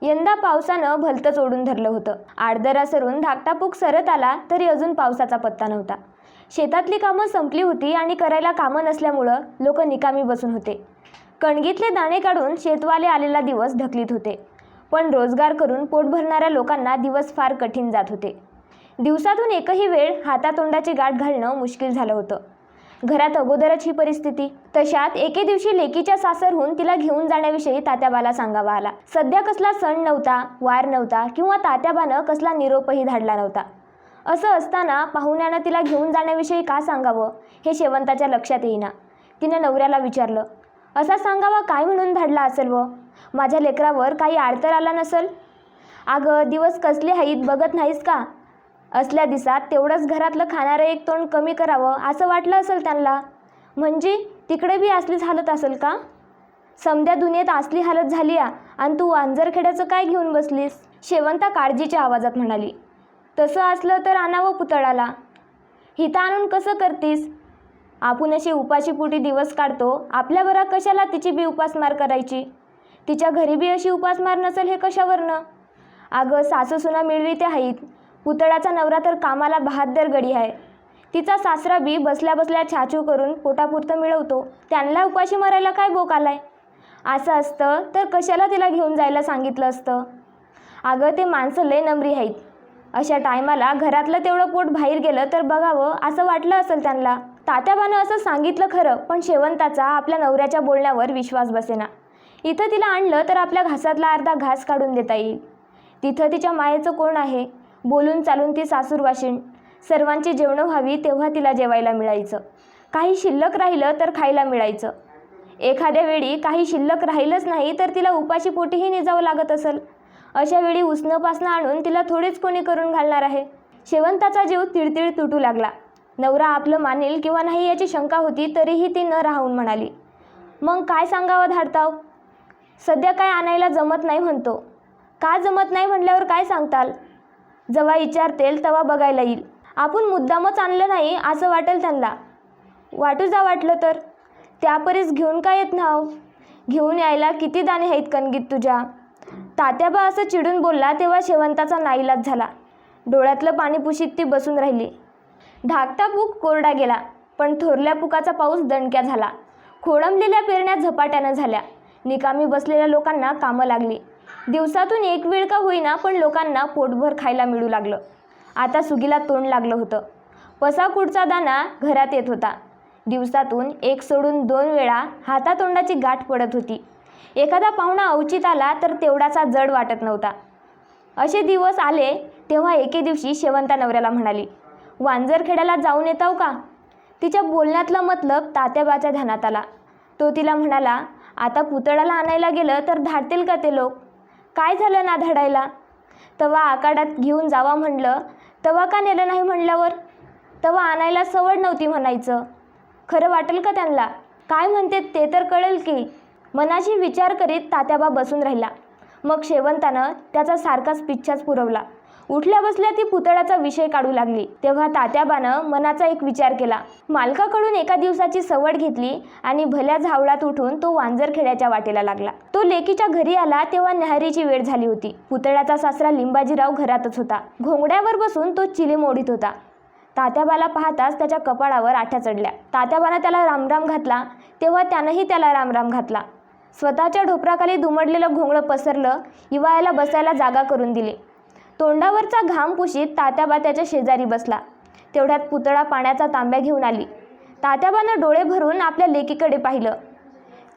यंदा पावसानं भलतंच ओढून धरलं होतं. आडदरा सरून धाकटापूक सरत आला तरी अजून पावसाचा पत्ता नव्हता. शेतातली कामं संपली होती आणि करायला कामं नसल्यामुळं लोक निकामी बसून होते. कणगीतले दाणे काढून शेतवाले आलेला दिवस ढकलीत होते. पण रोजगार करून पोट भरणाऱ्या लोकांना दिवस फार कठीण जात होते. दिवसातून एकही वेळ हातातोंडाची गाठ घालणं मुश्किल झालं होतं. घरात अगोदरच ही परिस्थिती. तशात एके दिवशी लेकीच्या सासरहून तिला घेऊन जाण्याविषयी तात्याबाला सांगावा आला. सध्या कसला सण नव्हता, वार नव्हता किंवा तात्याबानं कसला निरोपही धाडला नव्हता. असं असताना पाहुण्यानं तिला घेऊन जाण्याविषयी का सांगावं हे शेवंताच्या लक्षात येईना. तिनं नवऱ्याला विचारलं, असा सांगावा काय म्हणून धाडला असेल व? माझ्या लेकरावर काही आडतर आला नसल? अगं दिवस कसले हाईत बघत नाहीस का? असल्या दिसात तेवढंच घरातलं खाणारं एक तोंड कमी करावं असं वाटलं असेल त्यांना. म्हणजे तिकडे बी असलीच हालत असेल का? समद्या दुनियेत असली हालत झाली आणि तू वांजरखेड्याचं काय घेऊन बसलीस? शेवंता काळजीच्या आवाजात म्हणाली. तसं असलं तर आणावं पुतळाला. हिता आणून कसं करतीस? आपण अशी उपाशीपोटी दिवस काढतो, आपल्या बरा कशाला तिची बी उपासमार करायची? तिच्या घरी बी अशी उपासमार नसेल हे कशावरनं? अगं सासूसुना मिळवी ते हाईत. पुतळाचा नवरा तर कामाला बहादर गडी आहे. तिचा सासरा बी बसल्या बसल्या छाछू करून पोटापुरतं मिळवतो. त्यांना उपाशी मारायला काय बोक आलाय? असं असतं तर कशाला तिला घेऊन जायला सांगितलं असतं? अगं ते माणसं लय नमरी आहेत. अशा टायमाला घरातलं तेवढं पोट बाहेर गेलं तर बघावं असं वाटलं असेल त्यांना. तात्याबानं असं सांगितलं खरं, पण शेवंताचा आपल्या नवऱ्याच्या बोलण्यावर विश्वास बसेना. इथं तिला आणलं तर आपल्या घासातला अर्धा घास काढून देता येईल. तिथं तिच्या मायेचं कोण आहे? बोलून चालून ती सासूरवाशीण. सर्वांची जेवणं व्हावी तेव्हा तिला जेवायला मिळायचं. काही शिल्लक राहिलं तर खायला मिळायचं. एखाद्या वेळी काही शिल्लक राहिलंच नाही तर तिला उपाशी पोटीही निजावं लागत असेल. अशा वेळी उसणं पासणं आणून तिला थोडीच कोणी करून घालणार आहे? शेवंताचा जीव तिळतिळ तुटू लागला. नवरा आपलं मानेल किंवा नाही याची शंका होती तरीही ती न राहून म्हणाली, मग काय सांगावं धाडताव? सध्या काय आणायला जमत नाही म्हणतो. का जमत नाही म्हणल्यावर काय सांगताल? जेव्हा विचारतेल तेव्हा बघायला येईल. आपण मुद्दामच आणलं नाही असं वाटेल त्यांना. वाटू जा वाटलं तर. त्यापरीस घेऊन काय येत नाव? घेऊन यायला किती दाणे आहेत कणगीत तुझ्या? तात्याबा असं चिडून बोलला तेव्हा शेवंताचा नाईलाज झाला. डोळ्यातलं पाणी पुशीत ती बसून राहिली. धाकटा पूक कोरडा गेला, पण थोरल्या पुकाचा पाऊस दणक्या झाला. खोळंबलेल्या पेरण्या झपाट्यानं झाल्या. निकामी बसलेल्या लोकांना कामं लागली. दिवसातून एक वेळ का होईना पण लोकांना पोटभर खायला मिळू लागलं. आता सुगीला तोंड लागलं होतं. पसाकुडचा दाना घरात येत होता. दिवसातून एक सोडून 2 वेळा हातातोंडाची गाठ पडत होती. एखादा पाहुणा अवचित आला तर तेवढाचा जड वाटत नव्हता. असे दिवस आले तेव्हा एके दिवशी शेवंता नवऱ्याला म्हणाली, वांजरखेड्याला जाऊन येताव का? तिच्या बोलण्यातला मतलब तात्याबाच्या ध्यानात आला. तो तिला म्हणाला, आता पुतळाला आणायला गेलं तर धाडतील का ते लोक? काय झालं ना धाडायला? तवा आकाडात घेऊन जावा म्हणलं, तवा का नेलं नाही म्हणल्यावर? तवा आणायला सवड नव्हती म्हणायचं. खरं वाटेल का त्यांना? काय म्हणते ते तर कळेल की. मनाशी विचार करीत तात्याबा बसून राहिला. मग शेवंतानं त्याचा सारखाच पिच्छाच पुरवला. उठल्या बसल्या ती पुतळ्याचा विषय काढू लागली. तेव्हा तात्याबानं मनाचा एक विचार केला. मालकाकडून एका दिवसाची सवड घेतली आणि भल्या झावळात उठून तो वांजरखेड्याच्या वाटेला लागला. तो लेकीच्या घरी आला तेव्हा न्याहारीची वेळ झाली होती. पुतळ्याचा सासरा लिंबाजीराव घरातच होता. घोंगड्यावर बसून तो चिलीम ओढीत होता. तात्याबाला पाहताच त्याच्या कपाळावर आठ्या चढल्या. तात्याबानं त्याला रामराम घातला तेव्हा त्यानंही त्याला रामराम घातला. स्वतःच्या ढोपराखाली दुमडलेलं घोंगडं पसरलं. हिवाळ्याला बसायला जागा करून दिली. तोंडावरचा घाम पुशीत तात्याबा त्याच्या शेजारी बसला. तेवढ्यात पुतळा पाण्याचा तांब्या घेऊन आली. तात्याबानं डोळे भरून आपल्या लेकीकडे पाहिलं.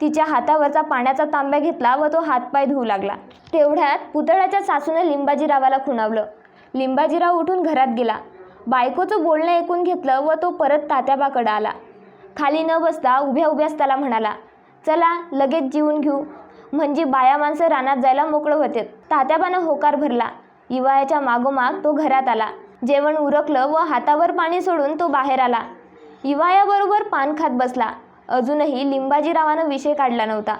तिच्या हातावरचा पाण्याचा तांब्या घेतला व तो हातपाय धुवू लागला. तेवढ्यात पुतळ्याच्या सासूनं लिंबाजीरावाला खुणावलं. लिंबाजीराव उठून घरात गेला. बायकोचं बोलणं ऐकून घेतलं व तो परत तात्याबाकडे आला. खाली न बसता उभ्या उभ्याच त्याला म्हणाला, चला लगेच जीवन घेऊ, म्हणजे बाया माणसं रानात जायला मोकळं होते. तात्याबानं होकार भरला. हिवाळ्याच्या मागोमाग तो घरात आला. जेवण उरकलं व हातावर पाणी सोडून तो बाहेर आला. हिवाळ्याबरोबर पान खात बसला. अजूनही लिंबाजीरावानं विषय काढला नव्हता.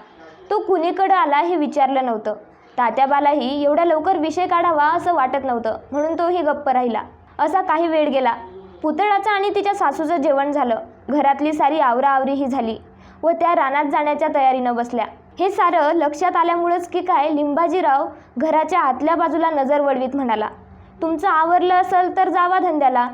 तो कुणीकडं आला हे विचारलं नव्हतं. तात्याबालाही एवढ्या लवकर विषय काढावा असं वाटत नव्हतं, म्हणून तोही गप्प राहिला. असा काही वेळ गेला. पुतळाचं आणि तिच्या सासूचं जेवण झालं. घरातली सारी आवराआवरीही झाली व त्या रानात जाण्याच्या तयारीनं बसल्या. हे सारं लक्षात आल्यामुळंच की काय लिंबाजीराव घराच्या आतल्या बाजूला नजर वळवीत म्हणाला, तुमचं आवरलं असेल तर जावा धंद्याला.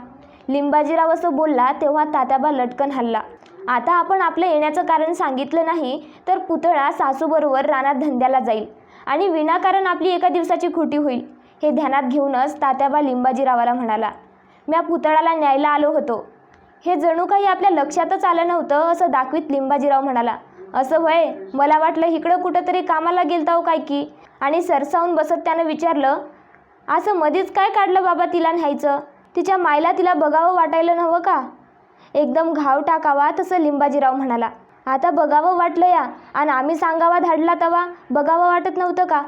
लिंबाजीराव असं बोलला तेव्हा तात्याबा लटकन हलला. आता आपण आपलं येण्याचं कारण सांगितलं नाही तर पुतळा सासूबरोबर रानात धंद्याला जाईल आणि विनाकारण आपली एका दिवसाची खोटी होईल. हे ध्यानात घेऊनच तात्याबा लिंबाजीरावाला म्हणाला, म्या पुतळ्याला न्यायला आलो होतो. हे जणू काही आपल्या लक्षातच आलं नव्हतं असं दाखवीत लिंबाजीराव म्हणाला, असं होय, मला वाटलं इकडं कुठंतरी कामाला गेलताव काय की. आणि सरसावून बसत त्यानं विचारलं, असं मध्येच काय काढलं बाबा तिला न्यायचं? तिच्या मायला तिला बघावं वाटायला नव्हं का? एकदम घाव टाकावा तसं लिंबाजीराव म्हणाला, आता बघावं वाटलं या आणि आम्ही सांगावा धाडला तवा बघावं वाटत नव्हतं का?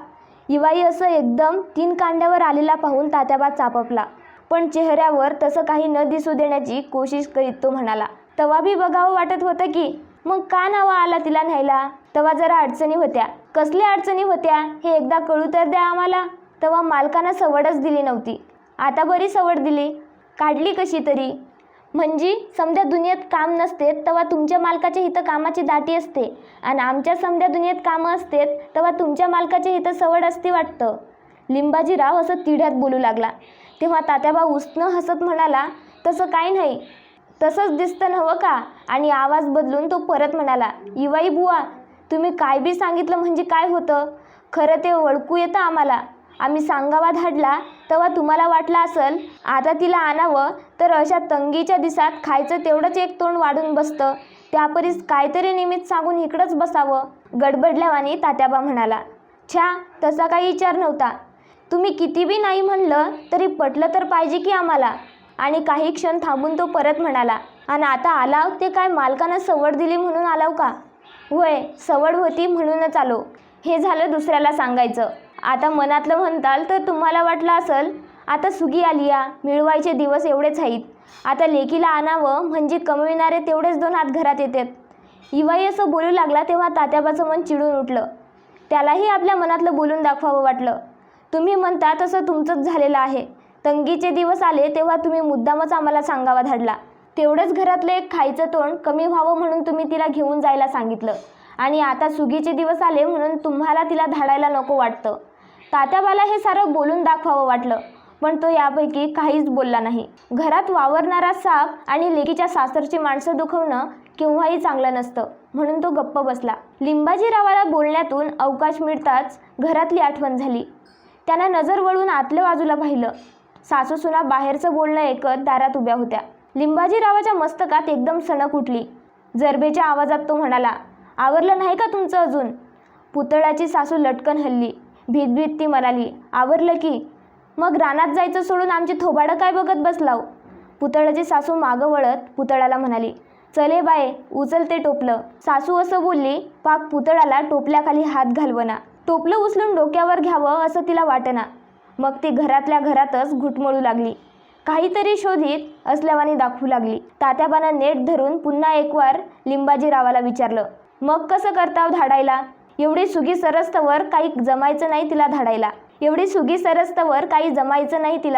इवाई असं एकदम 3 कांड्यावर आलेला पाहून तात्याबा चापपला, पण चेहऱ्यावर तसं काही न दिसू देण्याची कोशिश करीत तो म्हणाला, तवा बी बघावं वाटत होतं की, मग का नावा आला तिला न्यायला? तवा जरा अडचणी होत्या. कसल्या अडचणी होत्या हे एकदा कळू तर द्या आम्हाला. तवा मालकानं सवडच दिली नव्हती, आता बरी सवड दिली. काढली कशी तरी? म्हणजे समध्या दुनियेत काम नसते तेव्हा तुमच्या मालकाच्या इथं कामाची दाटी असते आणि आमच्या समध्या दुनियेत कामं असतेत तेव्हा तुमच्या मालकाच्या इथं सवड असते वाटतं. लिंबाजीराव असं तिढ्यात बोलू लागला. तेव्हा तात्याबा उसनं हसत म्हणाला, तसं काय नाही, तसंच दिसतं नव्हं का? आणि आवाज बदलून तो परत म्हणाला, इवाई बुवा, तुम्ही काय बी सांगितलं म्हणजे काय होतं? खरं ते ओळखू येतं आम्हाला. आम्ही सांगावा धाडला तेव्हा तुम्हाला वाटलं असेल आता तिला आणावं तर अशा तंगीच्या दिसात खायचं तेवढंच एक तोंड वाढून बसतं, त्यापरीस काहीतरी निमित्त सांगून इकडंच बसावं. गडबडल्यावानी तात्याबा म्हणाला, छ्या, तसा काही विचार नव्हता. तुम्ही किती बी नाही म्हणलं तरी पटलं तर पाहिजे की आम्हाला. आणि काही क्षण थांबून तो परत म्हणाला, आणि आता आलाव ते काय मालकानं सवड दिली म्हणून आलाव का? होय, सवड होती म्हणूनच आलो. हे झालं दुसऱ्याला सांगायचं. आता मनातलं म्हणताल तर तुम्हाला वाटलं असेल आता सुगी आली या, मिळवायचे दिवस एवढेच आहेत. आता लेकीला आणावं म्हणजे कमविणारे तेवढेच 2 हात घरात येतात. इवाई असं बोलू लागला तेव्हा तात्याबाचं मन चिडून उठलं. त्यालाही आपल्या मनातलं बोलून दाखवावं वाटलं. तुम्ही म्हणता तसं तुमचंच झालेलं आहे. तंगीचे दिवस आले तेव्हा तुम्ही मुद्दामच आम्हाला सांगावा धाडला. तेवढंच घरातलं एक खायचं तोंड कमी व्हावं म्हणून तुम्ही तिला घेऊन जायला सांगितलं आणि आता सुगीचे दिवस आले म्हणून तुम्हाला तिला धाडायला नको वाटतं. तात्याबाला हे सारं बोलून दाखवावं वाटलं, पण तो यापैकी काहीच बोलला नाही. घरात वावरणारा साप आणि लेकीच्या सासरची माणसं दुखवणं केव्हाही चांगलं नसतं म्हणून तो गप्प बसला. लिंबाजीरावाला बोलण्यातून अवकाश मिळताच घरातली आठवण झाली. त्यानं नजर वळून आतल्या बाजूला पाहिलं. सासूसुना बाहेरचं बोलणं ऐकत दारात उभ्या होत्या. लिंबाजीरावाच्या मस्तकात एकदम सणक उठली. जरबेच्या आवाजात तो म्हणाला, आवरलं नाही का तुमचं अजून? पुतळ्याची सासू लटकन हल्ली. भीत ती म्हणाली, आवरलं की. मग रानात जायचं सोडून आमची थोबाडं काय बघत बसलाव? पुतळ्याची सासू मागं वळत पुतळ्याला म्हणाली, चले बाय, उचल ते टोपलं. सासू असं बोलली पाक पुतळ्याला टोपल्याखाली हात घालवना. टोपलं उचलून डोक्यावर घ्यावं असं तिला वाटेना. मग ती घरातल्या घरातच घुटमळू लागली. काहीतरी शोधित असल्यावानी दाखवू लागली. तात्याबानं नेट धरून पुन्हा एकवार लिंबाजीरावाला विचारलं, मग कसं करताव धाडायला? एवढी सुगी सरस्तवर काही जमायचं नाही तिला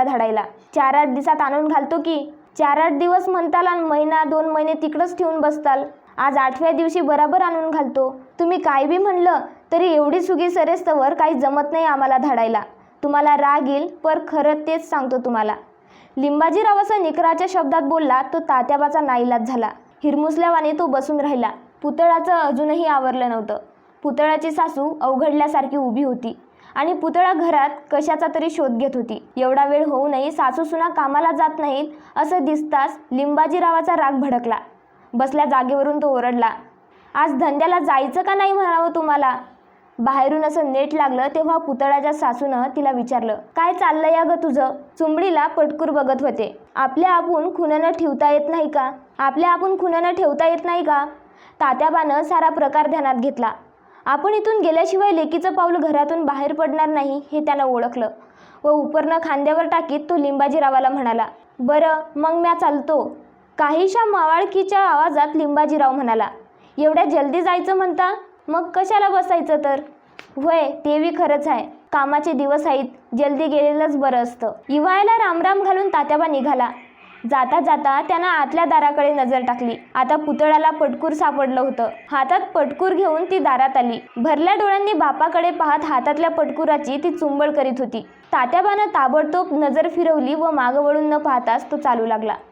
धाडायला. 4-8 दिवसात आणून घालतो की. 4-8 दिवस म्हणताल आणि महिना 2 महिने तिकडंच ठेवून बसताल. आज 8व्या दिवशी बराबर आणून घालतो. तुम्ही काय बी म्हणलं तरी एवढी सुगी सरेस्तवर काही जमत नाही आम्हाला धाडायला. तुम्हाला राग येईल पर खरं तेच सांगतो तुम्हाला. लिंबाजीराव असं निकराच्या शब्दात बोलला तो तात्याबाचा नाईलाज झाला. हिरमुसल्यावाने तो बसून राहिला. पुतळ्याचं अजूनही आवरलं नव्हतं. पुतळ्याची सासू अवघडल्यासारखी उभी होती आणि पुतळा घरात कशाचा तरी शोध घेत होती. एवढा वेळ होऊनही सासूसुना कामाला जात नाहीत असं दिसताच लिंबाजीरावाचा राग भडकला. बसल्या जागेवरून तो ओरडला, आज धंद्याला जायचं का नाही म्हणावं तुम्हाला? बाहेरून असं नेट लागलं तेव्हा पुतळ्याच्या सासूनं तिला विचारलं, काय चाललंय या ग तुझं? चुंबडीला पटकूर बघत होते. आपल्या आपण खुनानं ठेवता येत नाही का? तात्याबानं सारा प्रकार ध्यानात घेतला. आपण इथून गेल्याशिवाय लेकीचं पाऊल घरातून बाहेर पडणार नाही हे त्यानं ओळखलं व उपरनं खांद्यावर टाकीत तो लिंबाजीरावाला म्हणाला, बरं मग म्या चालतो. काहीशा मावाळकीच्या आवाजात लिंबाजीराव म्हणाला, एवढ्या जल्दी जायचं म्हणता? मग कशाला बसायचं तर? होय, ते बी खरंच आहे. कामाचे दिवस आहेत, जल्दी गेलेलंच बरं असतं. इवायला रामराम घालून तात्याबा निघाला. जाता जाता त्यानं आतल्या दाराकडे नजर टाकली. आता पुतळ्याला पटकूर सापडलं होतं. हातात पटकूर घेऊन ती दारात आली. भरल्या डोळ्यांनी बापाकडे पाहत हातातल्या पटकुराची ती चुंबळ करीत होती. तात्याबानं ताबडतोब नजर फिरवली व मागं वळून न पाहताच तो चालू लागला.